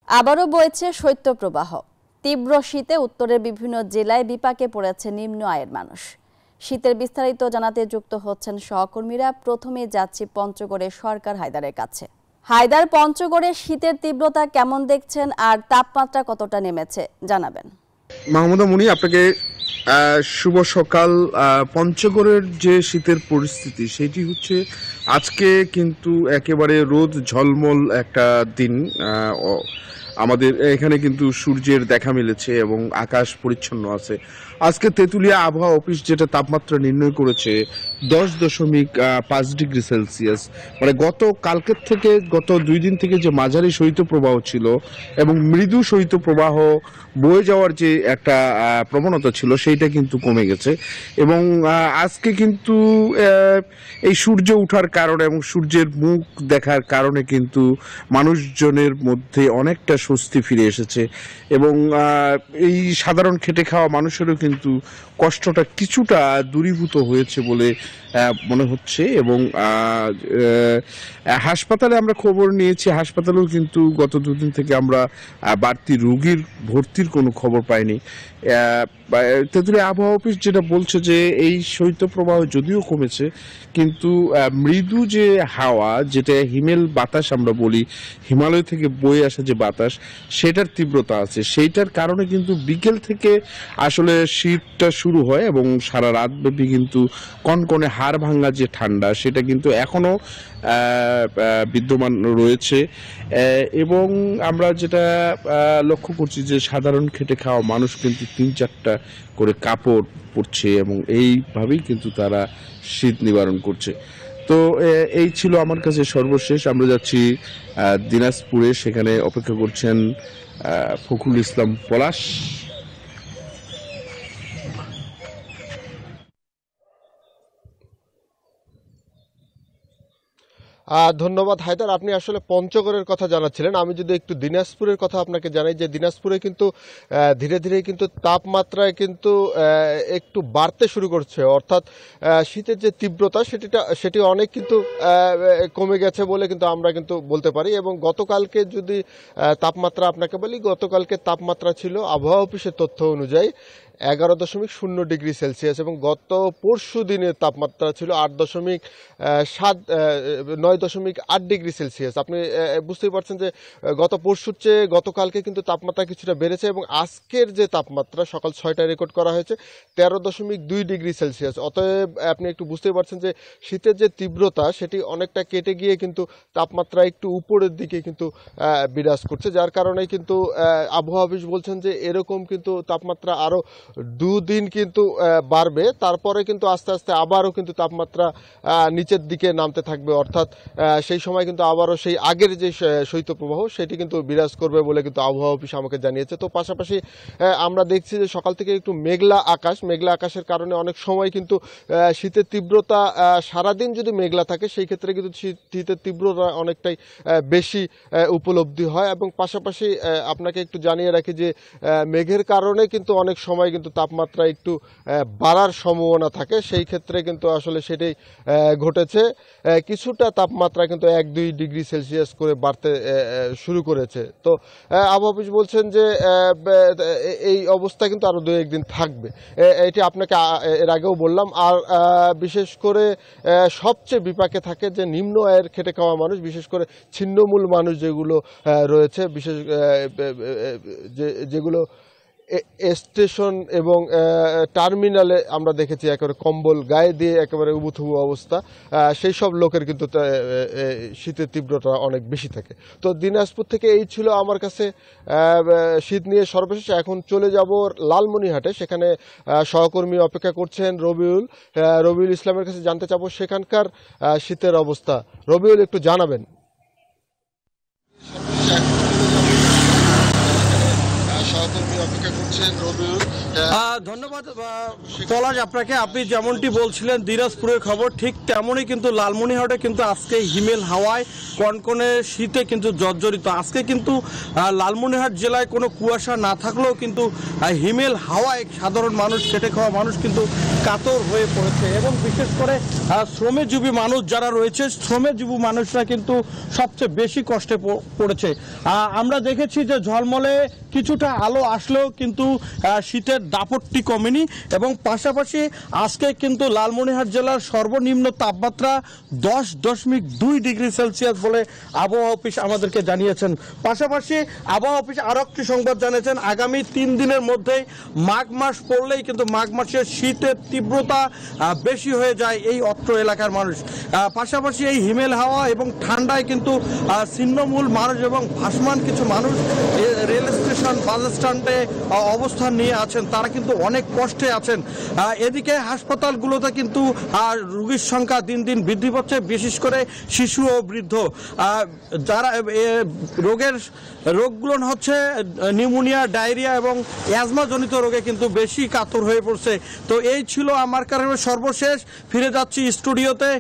আবারও বইছে শৈত্যপ্রবাহ। তীব্র শীতে উত্তরের বিভিন্ন জেলায় বিপাকে পড়েছে নিম্ন আয়ের মানুষ। শীতের বিস্তারিত জানাতে যুক্ত হচ্ছেন সহকর্মীরা। প্রথমে যাচ্ছি পঞ্চগড়ের সরকার হায়দারের কাছে। হায়দার, পঞ্চগড়ে শীতের তীব্রতা কেমন দেখছেন আর তাপমাত্রা কতটা নেমেছে জানাবেন। মাহমুদা মুনি, আপনাকে শুভ সকাল। পঞ্চগড়ের যে শীতের পরিস্থিতি সেটি হচ্ছে আজকে কিন্তু একেবারে রোদ ঝলমল একটা দিন। আমাদের এখানে কিন্তু সূর্যের দেখা মিলেছে এবং আকাশ পরিচ্ছন্ন আছে। আজকে তেঁতুলিয়া আবহাওয়া অফিস যেটা তাপমাত্রা নির্ণয় করেছে 10.5 ডিগ্রি সেলসিয়াস, মানে গত কালকের থেকে গত 2 দিন থেকে যে মাঝারি শৈত্যপ্রবাহ ছিল এবং মৃদু শৈত্যপ্রবাহ বয়ে যাওয়ার যে একটা প্রবণতা ছিল সেইটা কিন্তু কমে গেছে। এবং আজকে কিন্তু এই সূর্য ওঠার কারণে এবং সূর্যের মুখ দেখার কারণে কিন্তু মানুষজনের মধ্যে অনেকটা স্বস্তি ফিরে এসেছে এবং এই সাধারণ খেটে খাওয়া মানুষেরও কিন্তু কষ্টটা কিছুটা দূরীভূত হয়েছে বলে মনে হচ্ছে। এবং হাসপাতালে আমরা খবর নিয়েছি, হাসপাতালেও কিন্তু গত 2 দিন থেকে আমরা বাড়তি রোগীর ভর্তির কোনো খবর পাইনি। তেঁতুলিয়া আবহাওয়া অফিস যেটা বলছে যে এই শৈত্যপ্রবাহ যদিও কমেছে কিন্তু মৃদু যে হাওয়া, যেটা হিমেল বাতাস আমরা বলি, হিমালয় থেকে বয়ে আসা যে বাতাস, সেটার তীব্রতা আছে। সেইটার কারণে কিন্তু বিকেল থেকে আসলে শীতটা শুরু হয় এবং সারা রাত ব্যাপী কিন্তু কনকনে হাড় ভাঙা যে ঠান্ডা সেটা কিন্তু এখনো বিদ্যমান রয়েছে। এবং আমরা যেটা লক্ষ্য করছি যে সাধারণ খেটে খাওয়া মানুষ কিন্তু 3-4টা করে কাপড় পরছে এবং এইভাবেই কিন্তু তারা শীত নিবারণ করছে। তো এই ছিল আমার কাছে সর্বশেষ। আমরা যাচ্ছি দিনাজপুরে, সেখানে অপেক্ষা করছেন ফখরুল ইসলাম পলাশ। ধন্যবাদ হায়দার, আপনি আসলে পঞ্চগড়ের কথা জানাচ্ছিলেন। আমি যদি একটু দিনাজপুরের কথা আপনাকে জানাই যে দিনাজপুরে কিন্তু ধীরে ধীরে কিন্তু তাপমাত্রায় কিন্তু একটু বাড়তে শুরু করছে, অর্থাৎ শীতের যে তীব্রতা সেটি অনেক কিন্তু কমে গেছে বলে কিন্তু আমরা কিন্তু বলতে পারি। এবং গতকালকে যদি তাপমাত্রা আপনাকে বলি, গতকালকে তাপমাত্রা ছিল আবহাওয়া অফিসের তথ্য অনুযায়ী 11.0 ডিগ্রি সেলসিয়াস এবং গত পরশু দিনের তাপমাত্রা ছিল 9.8 ডিগ্রি সেলসিয়াস। আপনি বুঝতেই পারছেন যে গত পরশুর চেয়ে গতকালকে কিন্তু তাপমাত্রা কিছুটা বেড়েছে এবং আজকের যে তাপমাত্রা সকাল 6টায় রেকর্ড করা হয়েছে 13.2 ডিগ্রি সেলসিয়াস। অতএব আপনি একটু বুঝতেই পারছেন যে শীতের যে তীব্রতা সেটি অনেকটা কেটে গিয়ে কিন্তু তাপমাত্রা একটু উপরের দিকে কিন্তু বিরাজ করছে, যার কারণে কিন্তু আবহাওয়া অফিস বলছেন যে এরকম কিন্তু তাপমাত্রা আরও 2 দিন কিন্তু বাড়বে, তারপরে কিন্তু আস্তে আস্তে আবারও কিন্তু তাপমাত্রা নিচের দিকে নামতে থাকবে, অর্থাৎ সেই সময় কিন্তু আবারও সেই আগের যে শৈত্যপ্রবাহ সেটি কিন্তু বিরাজ করবে বলে কিন্তু আবহাওয়া অফিস আমাকে জানিয়েছে। তো পাশাপাশি আমরা দেখছি যে সকাল থেকে একটু মেঘলা আকাশের কারণে অনেক সময় কিন্তু শীতের তীব্রতা সারাদিন যদি মেঘলা থাকে সেই ক্ষেত্রে কিন্তু শীতের তীব্রতা অনেকটাই বেশি উপলব্ধি হয়। এবং পাশাপাশি আপনাকে একটু জানিয়ে রাখি যে মেঘের কারণে কিন্তু অনেক সময় কিন্তু তাপমাত্রা একটু বাড়ার সম্ভাবনা থাকে, সেই ক্ষেত্রে কিন্তু আসলে সেটাই ঘটেছে। কিছুটা তাপমাত্রা কিন্তু 1-2 ডিগ্রি সেলসিয়াস করে বাড়তে শুরু করেছে। তো আবহাওয়া অফিস বলছেন যে এই অবস্থা কিন্তু আরও 2-1 দিন থাকবে, এটি আপনাকে এর আগেও বললাম। আর বিশেষ করে সবচেয়ে বিপাকে থাকে যে নিম্ন আয়ের খেটে খাওয়া মানুষ, বিশেষ করে ছিন্নমূল মানুষ যেগুলো রয়েছে, বিশেষ যেগুলো স্টেশন এবং টার্মিনালে আমরা দেখেছি একেবারে কম্বল গায়ে দিয়ে একেবারে উবুথুবু অবস্থা, সেই সব লোকের কিন্তু শীতের তীব্রতা অনেক বেশি থাকে। তো দিনাজপুর থেকে এই ছিল আমার কাছে শীত নিয়ে সর্বশেষ। এখন চলে যাব লালমনিরহাটে, সেখানে সহকর্মী অপেক্ষা করছেন রবিউল ইসলামের কাছে জানতে চাবো সেখানকার শীতের অবস্থা। রবিউল, একটু জানাবেন। সহকর্মী অপেক্ষা করছেন রবিউল, ধন্যবাদ পলাশ আপনাকে। আপনি যেমনটি বলছিলেন দিনাজপুরের খবর, ঠিক তেমনই কিন্তু লালমনিরহাটে কিন্তু আজকে হিমেল হাওয়ায় কনকনে শীতে কিন্তু জর্জরিত। আজকে কিন্তু লালমনিরহাট জেলায় কোনো কুয়াশা না থাকলেও কিন্তু হিমেল হাওয়ায় সাধারণ মানুষ, খেটে খাওয়া মানুষ কিন্তু কাতর হয়ে পড়েছে এবং বিশেষ করে শ্রমজীবী মানুষ যারা রয়েছে, শ্রমজীবী মানুষরা কিন্তু সবচেয়ে বেশি কষ্টে পড়েছে। আমরা দেখেছি যে ঝলমলে কিছুটা আলো আসলেও কিন্তু শীতের দাপটটি কমেনি এবং পাশাপাশি আজকে কিন্তু লালমনিরহাট জেলার সর্বনিম্ন তাপমাত্রা 10.2 ডিগ্রি সেলসিয়াস বলে আবহাওয়া অফিস আমাদেরকে জানিয়েছেন। পাশাপাশি আবহাওয়া অফিস আরও একটি সংবাদ জানিয়েছেন, আগামী 3 দিনের মধ্যেই মাঘ মাস পড়লেই কিন্তু মাঘ মাসের শীতের তীব্রতা বেশি হয়ে যায় এই অত্র এলাকার মানুষ। পাশাপাশি এই হিমেল হাওয়া এবং ঠান্ডায় কিন্তু ছিন্নমূল মানুষ এবং ভাসমান কিছু মানুষ রেল স্টেশন, বাস স্ট্যান্ডে অবস্থান নিয়ে আছেন, তারা কিন্তু অনেক কষ্টে আছেন। এদিকে হাসপাতালগুলোতে কিন্তু রোগীর সংখ্যা দিন দিন বৃদ্ধি পাচ্ছে, বিশেষ করে শিশু ও বৃদ্ধ। যারা রোগগুলো হচ্ছে নিউমোনিয়া, ডায়রিয়া এবং অ্যাজমাজনিত রোগে কিন্তু বেশি কাতর হয়ে পড়ছে। তো এই ছিল আমার কারণে সর্বশেষ। ফিরে যাচ্ছি স্টুডিওতে।